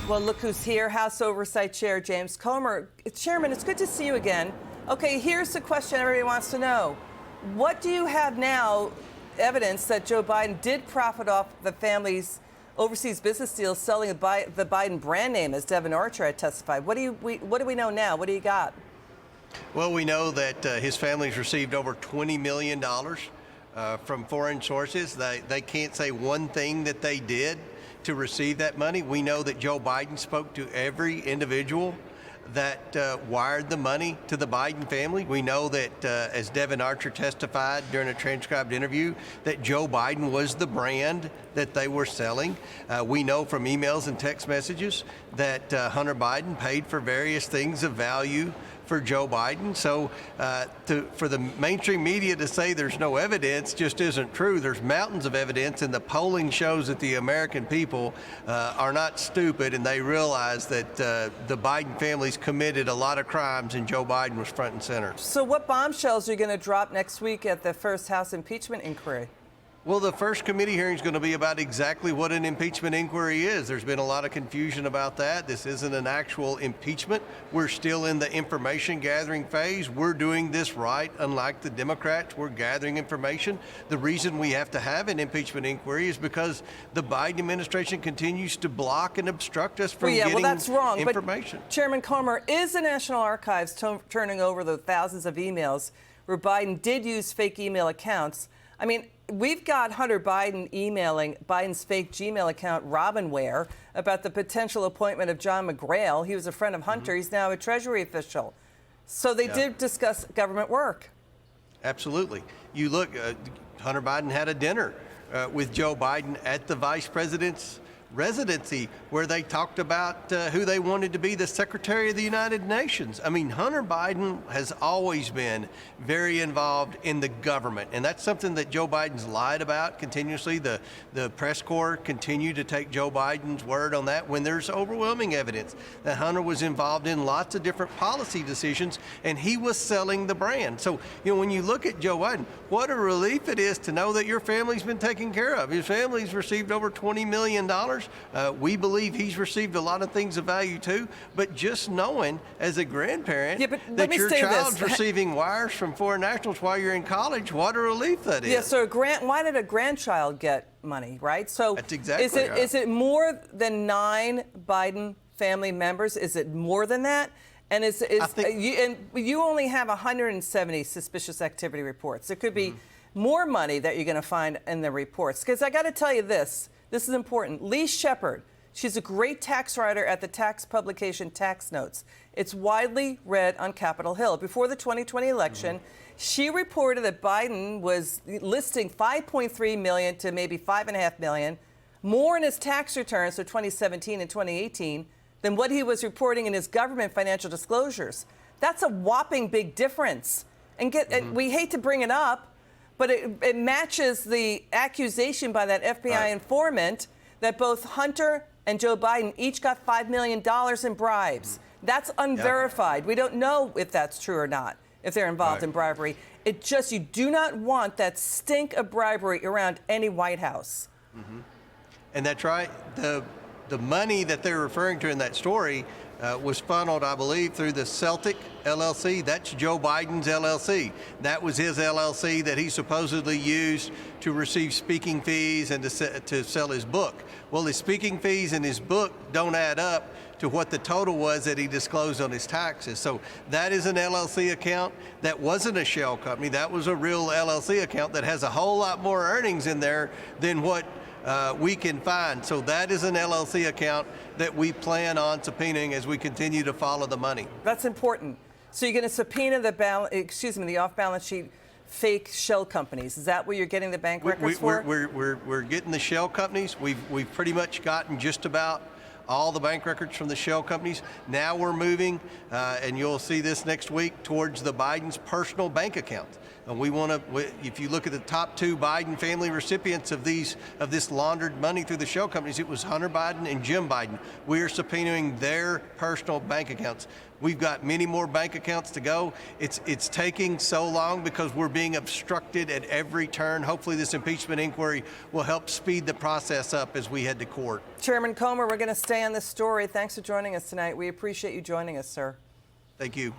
Well, look who's here, House Oversight Chair James Comer. Chairman, it's good to see you again. Okay, here's the question everybody wants to know. What do you have now, evidence that Joe Biden did profit off the family's overseas business deals selling the Biden brand name, as Devin Archer had testified? What do we know now? What do you got? Well, we know that his family's received over $20 million from foreign sources. They can't say one thing that they did to receive that money. We know that Joe Biden spoke to every individual that wired the money to the Biden family. We know that, as Devin Archer testified during a transcribed interview, that Joe Biden was the brand that they were selling. We know from emails and text messages that Hunter Biden paid for various things of value for Joe Biden. So for the mainstream media to say there's no evidence just isn't true. There's mountains of evidence, and the polling shows that the American people are not stupid, and they realize that the Biden family's committed a lot of crimes, and Joe Biden was front and center. So what bombshells are you going to drop next week at the first House impeachment inquiry? Well, the first committee hearing is going to be about exactly what an impeachment inquiry is. There's been a lot of confusion about that. This isn't an actual impeachment. We're still in the information gathering phase. We're doing this right. Unlike the Democrats, we're gathering information. The reason we have to have an impeachment inquiry is because the Biden administration continues to block and obstruct us from getting that's wrong, information. But Chairman Comer, is the National Archives turning over the thousands of emails where Biden did use fake email accounts? I mean, we've got Hunter Biden emailing Biden's fake Gmail account, Robinware, about the potential appointment of John McGrail. He was a friend of Hunter. He's now a Treasury official. So they did discuss government work. Absolutely. You look, Hunter Biden had a dinner with Joe Biden at the vice president's residency where they talked about who they wanted to be the Secretary of the United Nations. I mean, Hunter Biden has always been very involved in the government, and that's something that Joe Biden's lied about continuously. The press corps continue to take Joe Biden's word on that when there's overwhelming evidence that Hunter was involved in lots of different policy decisions, and he was selling the brand. So, when you look at Joe Biden, what a relief it is to know that your family's been taken care of. His family's received over $20 million. We believe he's received a lot of things of value too, but just knowing as a grandparent that your child's receiving wires from foreign nationals while you're in college, what a relief that is. Yeah, so why did a grandchild get money, right? So that's exactly right. Is it more than 9 Biden family members? Is it more than that? And you only have 170 suspicious activity reports. There could be more money that you're going to find in the reports. Because I got to tell you this is important. Lee Shepard, she's a great tax writer at the tax publication Tax Notes. It's widely read on Capitol Hill. Before the 2020 election, she reported that Biden was listing $5.3 million to maybe $5.5 million more in his tax returns for 2017 and 2018 than what he was reporting in his government financial disclosures. That's a whopping big difference. And we hate to bring it up, but it matches the accusation by that FBI informant that both Hunter and Joe Biden each got $5 million in bribes. That's unverified. We don't know if that's true or not, if they're involved in bribery. You do not want that stink of bribery around any White House. And that's right. The money that they're referring to in that story was funneled, I believe, through the Celtic LLC. That's Joe Biden's LLC. That was his LLC that he supposedly used to receive speaking fees and to sell his book. Well, his speaking fees and his book don't add up to what the total was that he disclosed on his taxes. So that is an LLC account. That wasn't a shell company. That was a real LLC account that has a whole lot more earnings in there than what we can find. So that is an LLC account that we plan on subpoenaing as we continue to follow the money. That's important. So you're going to subpoena the off-balance sheet fake shell companies. Is that what you're getting the bank records for? We're getting the shell companies. We've pretty much gotten just about all the bank records from the shell companies. Now we're moving, and you'll see this next week, towards the Biden's personal bank account. And we want to, if you look at the top 2 Biden family recipients of this laundered money through the shell companies, it was Hunter Biden and Jim Biden. We are subpoenaing their personal bank accounts. We've got many more bank accounts to go. It's taking so long because we're being obstructed at every turn. Hopefully this impeachment inquiry will help speed the process up as we head to court. Chairman Comer, we're going to stay on this story. Thanks for joining us tonight. We appreciate you joining us, sir. Thank you.